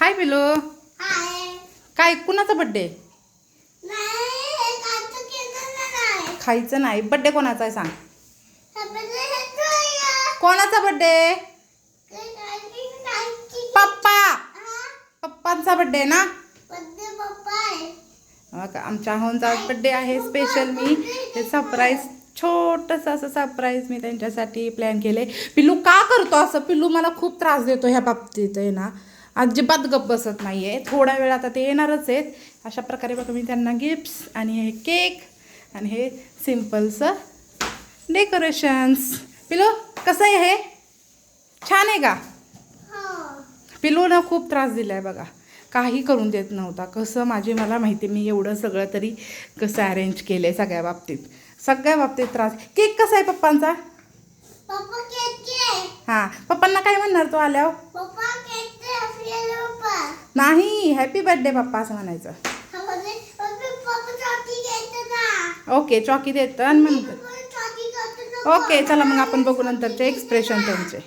हाय पिलू. काय कुणाचा बड्डे? खायचं नाही. बड्डे कोणाचा आहे सांग. कोणाचा बड्डे? पप्पा. पप्पांचा बड्डे ना. आमच्या होनचा बड्डे आहे स्पेशल. मी हे सरप्राईज छोटंसं असं सरप्राईज मी त्यांच्यासाठी प्लॅन केले. पिल्लू का करतो असं? पिल्लू मला खूप त्रास देतो ह्या बाबतीत आहे ना. अजिबात गप्प बसत नाही आहे. थोडा वेळ आता ते येणारच आहेत. अशा प्रकारे बघा मी त्यांना गिफ्ट्स आणि हे केक आणि हे सिम्पलचं डेकोरेशन्स. पिल्लू कसं आहे हे? छान आहे का? पिल्लूनं खूप त्रास दिला आहे बघा. काही करून देत नव्हता. कसं मला माहिती, मी एवढं सगळं तरी कसं अरेंज केलं आहे सगळ्या बाबतीत त्रास. केक कसा आहे पप्पांचा? हां, पप्पांना काय म्हणणार तू आल्यावर? नाही, हॅपी बर्थडे पप्पा असं म्हणायचं. ओके, चॉकी देतं आणि म्हणतात. ओके, चला मग आपण बघू नंतरचे एक्सप्रेशन त्यांचे.